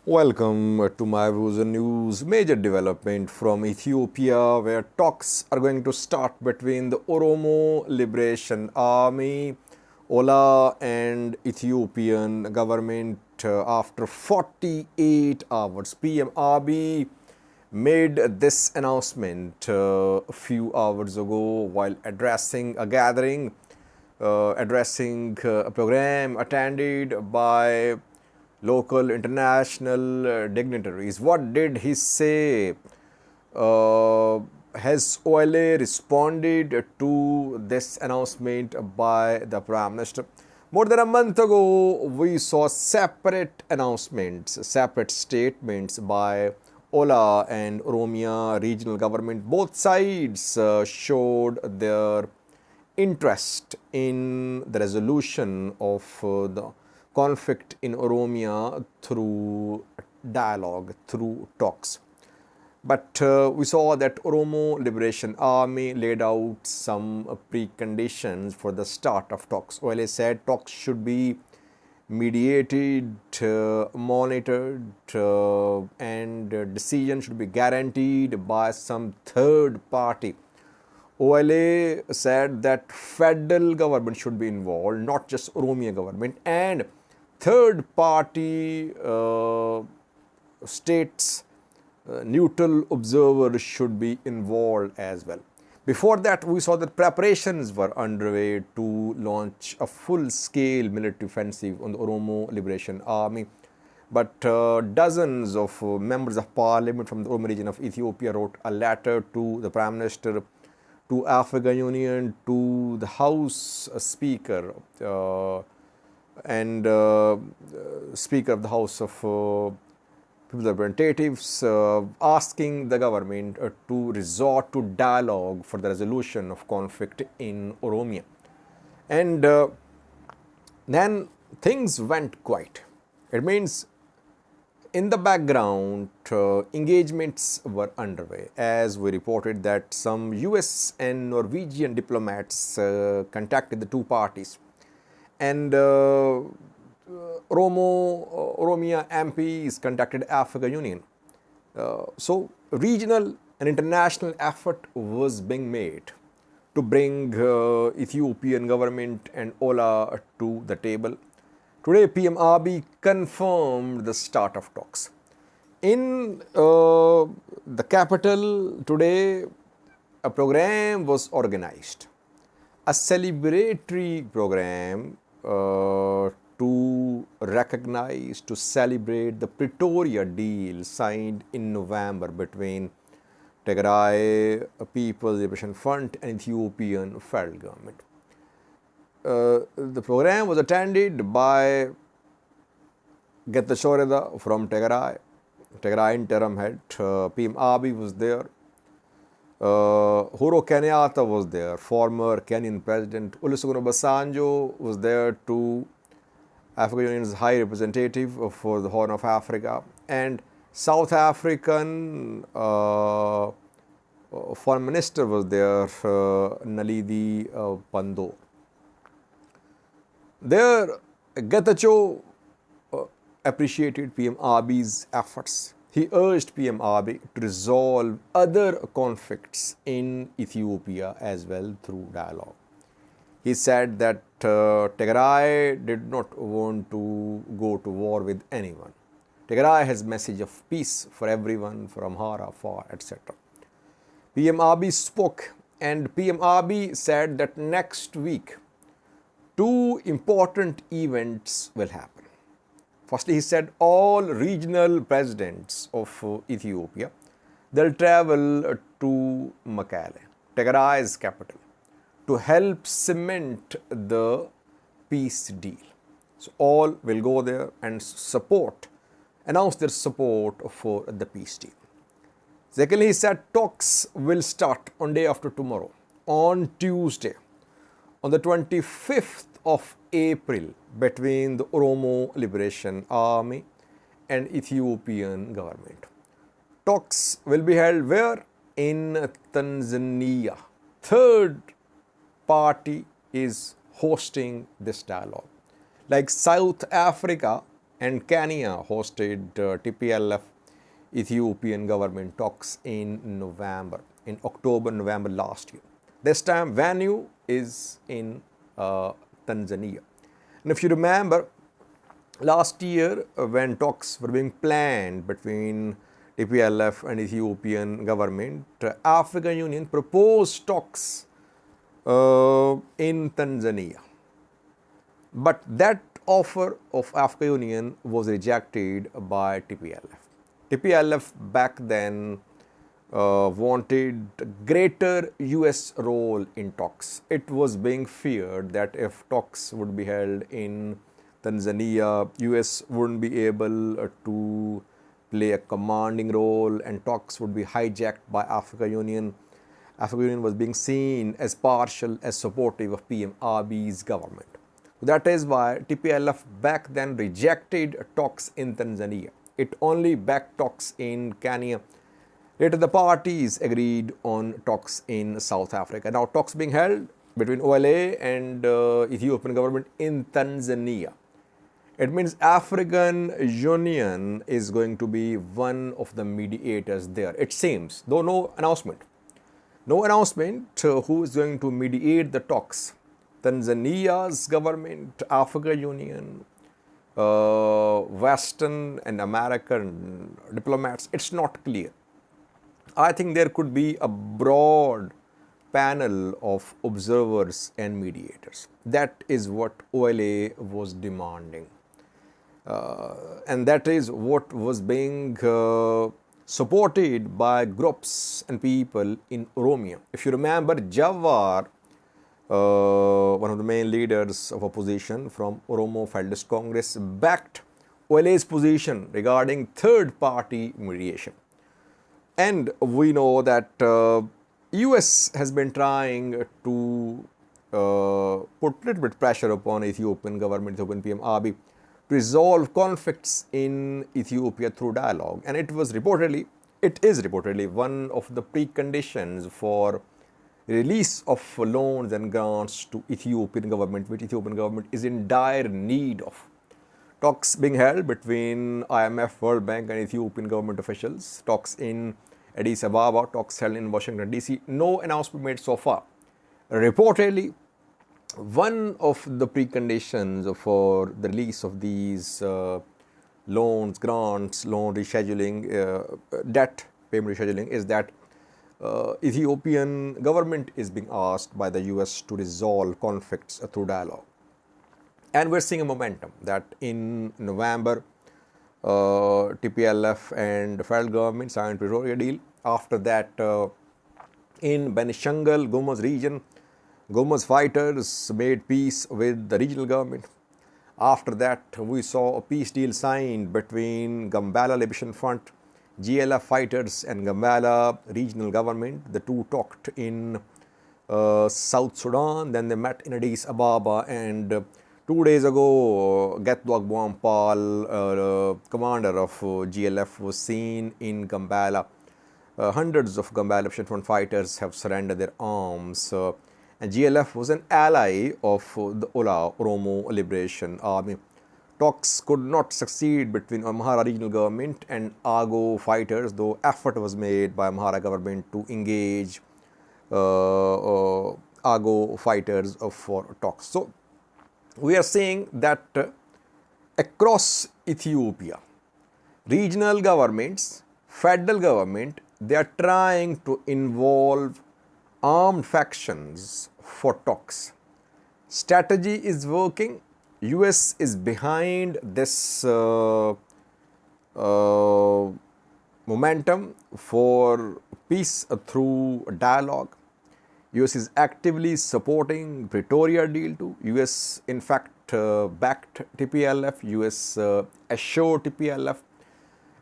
Welcome to my views and news. Major development from Ethiopia, where talks are going to start between the Oromo Liberation Army, OLA, and Ethiopian government after 48 hours. PM Abiy made this announcement a few hours ago while addressing a gathering, addressing a program attended by local, international dignitaries. What did he say? Has OLA responded to this announcement by the Prime Minister? More than a month ago, we saw separate announcements, separate statements by OLA and Oromia regional government. Both sides showed their interest in the resolution of the conflict in Oromia through dialogue, through talks. But we saw that Oromo Liberation Army laid out some preconditions for the start of talks. OLA said talks should be mediated, monitored, and decision should be guaranteed by some third party. OLA said that federal government should be involved, not just Oromia government, and third party states, neutral observers should be involved as well. Before that, we saw that preparations were underway to launch a full-scale military offensive on the Oromo Liberation Army. But dozens of members of parliament from the Oromia region of Ethiopia wrote a letter to the Prime Minister, to African Union, to the House Speaker, and Speaker of the House of People's Representatives, asking the government to resort to dialogue for the resolution of conflict in Oromia. And then things went quiet. It means in the background, engagements were underway, as we reported that some US and Norwegian diplomats contacted the two parties, and Oromia MPs contacted African Union. So regional and international effort was being made to bring Ethiopian government and OLA to the table. Today, PM Abiy confirmed the start of talks. In the capital today, a program was organized, a celebratory program to recognize, to celebrate the Pretoria deal signed in November between Tigray People's Liberation Front and Ethiopian federal government. The program was attended by Getachew from Tigray interim head. PM Abiy was there. Uhuru Kenyatta was there, former Kenyan president. Olusegun Obasanjo was there too, African Union's High Representative for the Horn of Africa, and South African Foreign Minister was there, Naledi Pandor. There, Getachew appreciated PM Abiy's efforts. He urged PM Abiy to resolve other conflicts in Ethiopia as well through dialogue. He said that Tigray did not want to go to war with anyone. Tigray has message of peace for everyone, for Amhara, for etc. PM Abiy spoke, and PM Abiy said that next week two important events will happen. Firstly, he said all regional presidents of Ethiopia, they'll travel to Mekelle, Tigray's capital, to help cement the peace deal. So all will go there and announce their support for the peace deal. Secondly, he said talks will start on day after tomorrow, on Tuesday, on the 25th of April, between the Oromo Liberation Army and Ethiopian government. Talks will be held where? In Tanzania. Third party is hosting this dialogue. Like South Africa, and Kenya hosted TPLF Ethiopian government talks in October, November last year. This time venue is in Tanzania. And if you remember, last year when talks were being planned between TPLF and Ethiopian government, African Union proposed talks in Tanzania. But that offer of African Union was rejected by TPLF. TPLF back then wanted greater US role in talks. It was being feared that if talks would be held in Tanzania, US wouldn't be able to play a commanding role and talks would be hijacked by African Union. African Union was being seen as partial, as supportive of PM Abiy's government. That is why TPLF back then rejected talks in Tanzania. It only backed talks in Kenya. Later the parties agreed on talks in South Africa. Now talks being held between OLA and Ethiopian government in Tanzania. It means African Union is going to be one of the mediators there. It seems, though no announcement. No announcement who is going to mediate the talks. Tanzania's government, African Union, Western and American diplomats, it's not clear. I think there could be a broad panel of observers and mediators. That is what OLA was demanding. And that is what was being supported by groups and people in Oromia. If you remember, Jawar, one of the main leaders of opposition from Oromo Federalist Congress, backed OLA's position regarding third-party mediation. And we know that US has been trying to put a little bit pressure upon Ethiopian government, Ethiopian PM Abiy, to resolve conflicts in Ethiopia through dialogue. And it is reportedly one of the preconditions for release of loans and grants to Ethiopian government, which Ethiopian government is in dire need of. Talks being held between IMF, World Bank and Ethiopian government officials. Talks in Addis Ababa, talks held in Washington DC. No announcement made so far. Reportedly, one of the preconditions for the release of these loans, grants, loan rescheduling, debt payment rescheduling is that Ethiopian government is being asked by the US to resolve conflicts through dialogue. And we're seeing a momentum that in November, TPLF and the federal government signed Pretoria deal. After that, in Benishangul, Gumuz region, Gumuz fighters made peace with the regional government. After that, we saw a peace deal signed between Gambela Liberation Front, GLF fighters and Gambela regional government. The two talked in South Sudan, then they met in Addis Ababa, and 2 days ago, Getwag Bwampal, commander of GLF, was seen in Gambela. Hundreds of Gambela Liberation Front fighters have surrendered their arms. And GLF was an ally of the OLA, Oromo Liberation Army. Talks could not succeed between Amhara regional government and Ago fighters, though effort was made by Amhara government to engage Ago fighters for talks. So we are seeing that across Ethiopia, regional governments, federal government, they are trying to involve armed factions for talks. Strategy is working. US is behind this momentum for peace through dialogue. US is actively supporting Pretoria deal too. US in fact backed TPLF. US assured TPLF,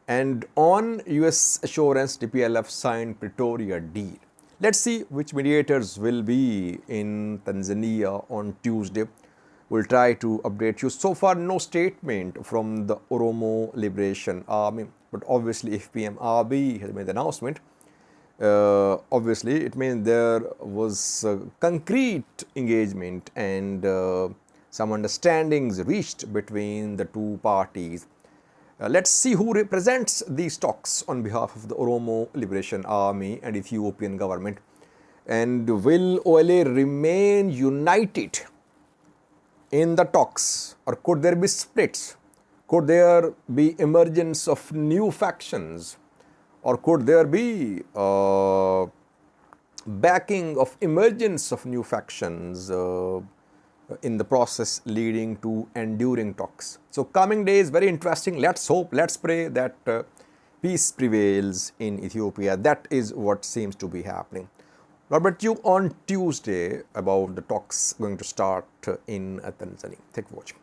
and on US assurance, TPLF signed Pretoria deal. Let's see which mediators will be in Tanzania on Tuesday. We'll try to update you. So far, no statement from the Oromo Liberation Army. But obviously, if PM Abiy has made the announcement, obviously it means there was concrete engagement and some understandings reached between the two parties. Let's see who represents these talks on behalf of the Oromo Liberation Army and Ethiopian government. And will OLA remain united in the talks, or could there be splits? Could there be emergence of new factions, or could there be backing of emergence of new factions in the process leading to enduring talks? So coming days, very interesting. Let's hope, let's pray that peace prevails in Ethiopia. That is what seems to be happening. Robert, you on Tuesday about the talks going to start in Tanzania. Thank you for watching.